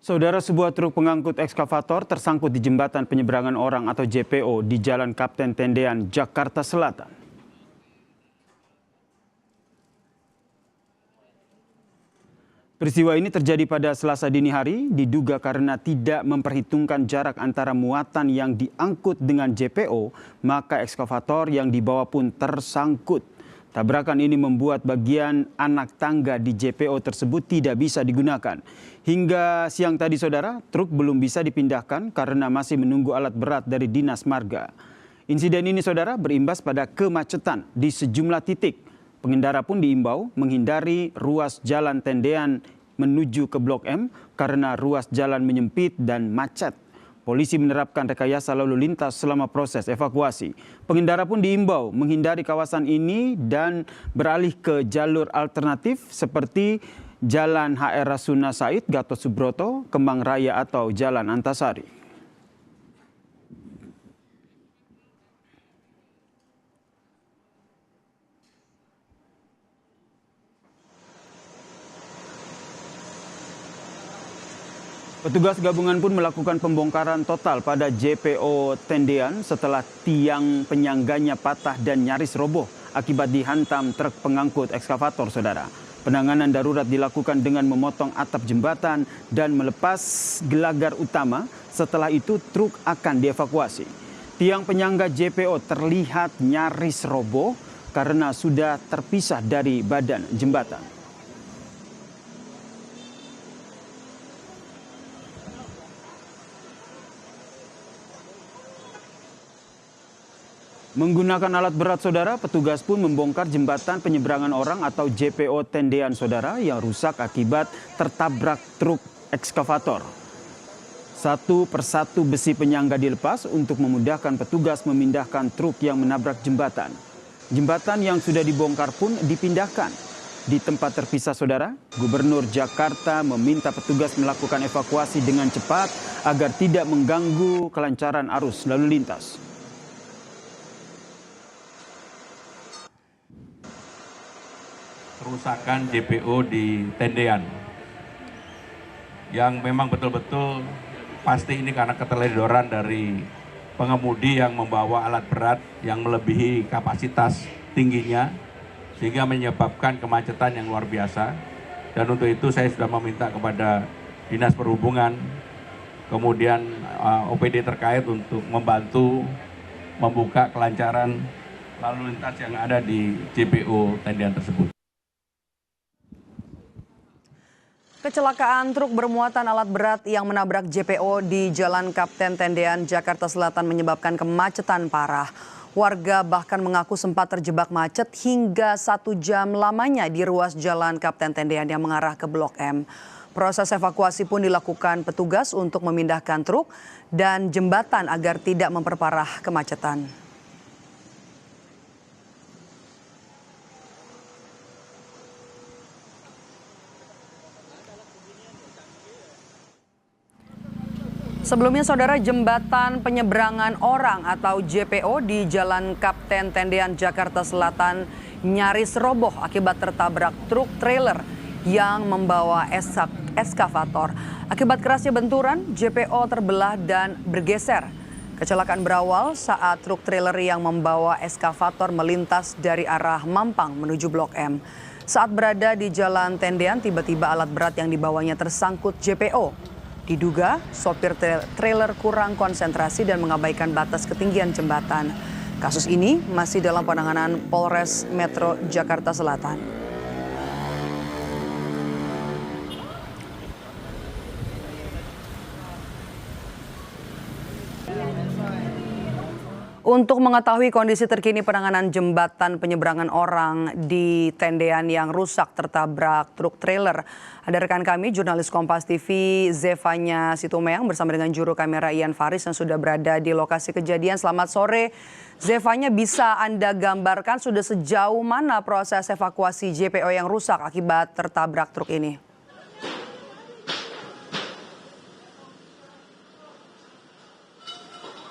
Saudara, sebuah truk pengangkut ekskavator tersangkut di jembatan penyeberangan orang atau JPO di Jalan Kapten Tendean, Jakarta Selatan. Peristiwa ini terjadi pada Selasa dini hari, diduga karena tidak memperhitungkan jarak antara muatan yang diangkut dengan JPO, maka ekskavator yang dibawa pun tersangkut. Tabrakan ini membuat bagian anak tangga di JPO tersebut tidak bisa digunakan. Hingga siang tadi, saudara, truk belum bisa dipindahkan karena masih menunggu alat berat dari Dinas Marga. Insiden ini, saudara, berimbas pada kemacetan di sejumlah titik. Pengendara pun diimbau menghindari ruas jalan Tendean menuju ke Blok M karena ruas jalan menyempit dan macet. Polisi menerapkan rekayasa lalu lintas selama proses evakuasi. Pengendara pun diimbau menghindari kawasan ini dan beralih ke jalur alternatif seperti Jalan HR Rasuna Said, Gatot Subroto, Kemang Raya atau Jalan Antasari. Petugas gabungan pun melakukan pembongkaran total pada JPO Tendean setelah tiang penyangganya patah dan nyaris roboh akibat dihantam truk pengangkut ekskavator, saudara. Penanganan darurat dilakukan dengan memotong atap jembatan dan melepas gelagar utama. Setelah itu truk akan dievakuasi. Tiang penyangga JPO terlihat nyaris roboh karena sudah terpisah dari badan jembatan. Menggunakan alat berat, saudara, petugas pun membongkar jembatan penyeberangan orang atau JPO Tendean, saudara, yang rusak akibat tertabrak truk ekskavator. Satu persatu besi penyangga dilepas untuk memudahkan petugas memindahkan truk yang menabrak jembatan. Jembatan yang sudah dibongkar pun dipindahkan. Di tempat terpisah, saudara, Gubernur Jakarta meminta petugas melakukan evakuasi dengan cepat agar tidak mengganggu kelancaran arus lalu lintas. Kerusakan JPO di Tendean yang memang betul-betul pasti ini karena keteledoran dari pengemudi yang membawa alat berat yang melebihi kapasitas tingginya sehingga menyebabkan kemacetan yang luar biasa. Dan untuk itu saya sudah meminta kepada Dinas Perhubungan kemudian OPD terkait untuk membantu membuka kelancaran lalu lintas yang ada di JPO Tendean tersebut. Kecelakaan truk bermuatan alat berat yang menabrak JPO di Jalan Kapten Tendean, Jakarta Selatan menyebabkan kemacetan parah. Warga bahkan mengaku sempat terjebak macet hingga 1 jam lamanya di ruas Jalan Kapten Tendean yang mengarah ke Blok M. Proses evakuasi pun dilakukan petugas untuk memindahkan truk dan jembatan agar tidak memperparah kemacetan. Sebelumnya, saudara, jembatan penyeberangan orang atau JPO di Jalan Kapten Tendean, Jakarta Selatan nyaris roboh akibat tertabrak truk trailer yang membawa ekskavator. Akibat kerasnya benturan, JPO terbelah dan bergeser. Kecelakaan berawal saat truk trailer yang membawa ekskavator melintas dari arah Mampang menuju Blok M. Saat berada di Jalan Tendean, tiba-tiba alat berat yang dibawanya tersangkut JPO. Diduga sopir trailer kurang konsentrasi dan mengabaikan batas ketinggian jembatan. Kasus ini masih dalam penanganan Polres Metro Jakarta Selatan. Untuk mengetahui kondisi terkini penanganan jembatan penyeberangan orang di Tendean yang rusak tertabrak truk trailer, ada rekan kami jurnalis Kompas TV Zevanya Situmeyang bersama dengan juru kamera Ian Faris yang sudah berada di lokasi kejadian. Selamat sore, Zevanya, bisa Anda gambarkan sudah sejauh mana proses evakuasi JPO yang rusak akibat tertabrak truk ini?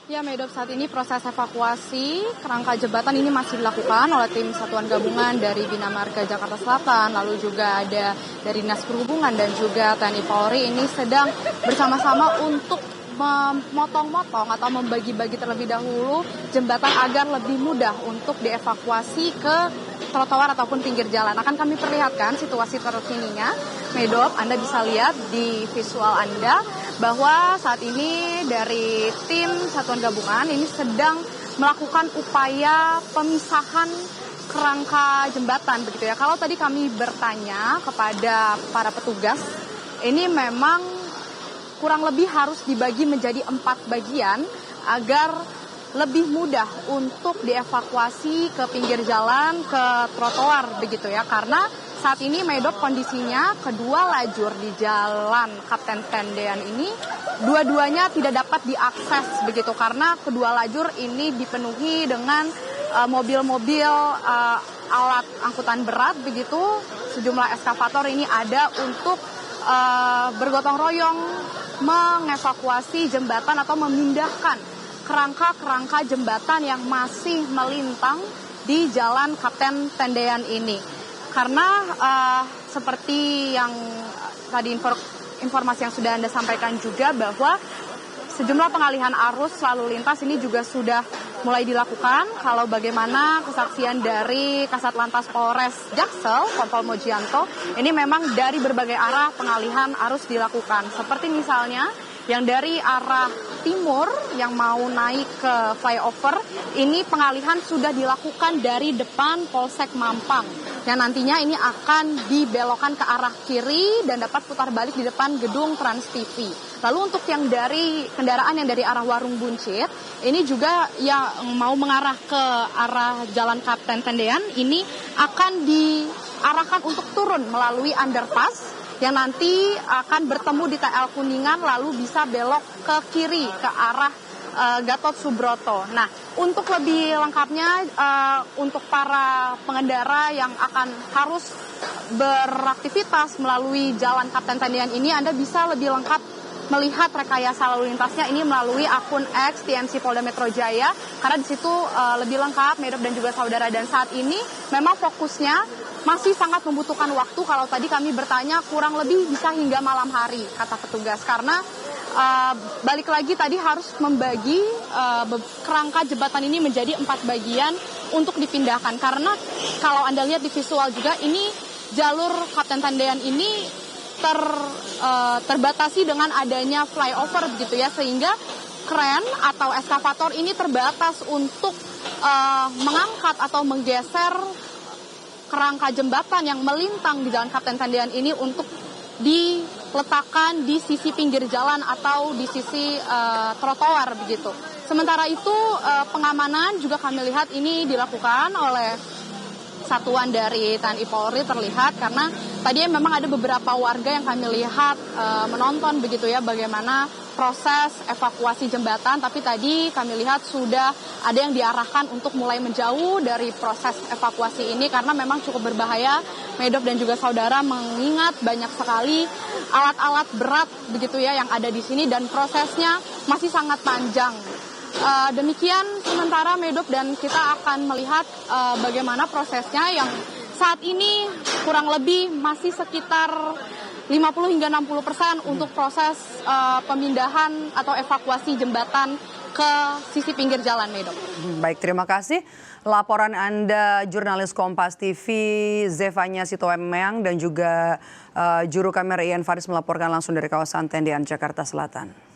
Ya, Medop, saat ini proses evakuasi kerangka jembatan ini masih dilakukan oleh tim Satuan Gabungan dari Bina Marga Jakarta Selatan, lalu juga ada dari Dinas Perhubungan dan juga TNI Polri ini sedang bersama-sama untuk memotong-motong atau membagi-bagi terlebih dahulu jembatan agar lebih mudah untuk dievakuasi ke trotoar ataupun pinggir jalan. Akan kami perlihatkan situasi terkininya. Medop, Anda bisa lihat di visual Anda bahwa saat ini dari tim Satuan Gabungan ini sedang melakukan upaya pemisahan kerangka jembatan begitu ya. Kalau tadi kami bertanya kepada para petugas, ini memang kurang lebih harus dibagi menjadi 4 bagian agar lebih mudah untuk dievakuasi ke pinggir jalan, ke trotoar begitu ya. Karena saat ini Medop kondisinya kedua lajur di jalan Kapten Tendean ini dua-duanya tidak dapat diakses begitu karena kedua lajur ini dipenuhi dengan mobil-mobil alat angkutan berat begitu. Sejumlah eskavator ini ada untuk bergotong royong mengevakuasi jembatan atau memindahkan kerangka-kerangka jembatan yang masih melintang di jalan Kapten Tendean ini. Karena seperti yang tadi informasi yang sudah Anda sampaikan juga bahwa sejumlah pengalihan arus lalu lintas ini juga sudah mulai dilakukan. Kalau bagaimana kesaksian dari Kasat Lantas Polres Jaksel, Kompol Mojianto, ini memang dari berbagai arah pengalihan arus dilakukan. Seperti misalnya yang dari arah timur yang mau naik ke flyover, ini pengalihan sudah dilakukan dari depan Polsek Mampang. Yang nantinya ini akan dibelokkan ke arah kiri dan dapat putar balik di depan gedung Trans TV. Lalu untuk yang dari kendaraan yang dari arah Warung Buncit, ini juga yang mau mengarah ke arah Jalan Kapten Tendean, ini akan diarahkan untuk turun melalui underpass yang nanti akan bertemu di TL Kuningan lalu bisa belok ke kiri ke arah Gatot Subroto. Nah, untuk lebih lengkapnya untuk para pengendara yang akan harus beraktivitas melalui Jalan Kapten Tendean ini, Anda bisa lebih lengkap melihat rekayasa lalu lintasnya ini melalui akun X TMC Polda Metro Jaya, karena di situ lebih lengkap Medop dan juga saudara. Dan saat ini memang fokusnya masih sangat membutuhkan waktu. Kalau tadi kami bertanya kurang lebih bisa hingga malam hari kata petugas, karena balik lagi tadi harus membagi kerangka jembatan ini menjadi 4 bagian untuk dipindahkan. Karena kalau Anda lihat di visual juga ini jalur Kapten Tendean ini terbatasi dengan adanya flyover begitu ya, sehingga kren atau eskavator ini terbatas untuk mengangkat atau menggeser kerangka jembatan yang melintang di Jalan Kapten Tendean ini untuk diletakkan di sisi pinggir jalan atau di sisi trotoar begitu. Sementara itu pengamanan juga kami lihat ini dilakukan oleh satuan dari TNI Polri terlihat, karena tadi memang ada beberapa warga yang kami lihat menonton begitu ya bagaimana proses evakuasi jembatan, tapi tadi kami lihat sudah ada yang diarahkan untuk mulai menjauh dari proses evakuasi ini karena memang cukup berbahaya, Medop dan juga saudara, mengingat banyak sekali alat-alat berat begitu ya yang ada di sini dan prosesnya masih sangat panjang. Demikian sementara Medop, dan kita akan melihat bagaimana prosesnya yang saat ini kurang lebih masih sekitar 50 hingga 60% untuk proses pemindahan atau evakuasi jembatan ke sisi pinggir jalan, Medop. Baik, terima kasih. Laporan Anda jurnalis Kompas TV Zevanya Sitoemang dan juga juru kamera Ian Faris melaporkan langsung dari kawasan Tendean, Jakarta Selatan.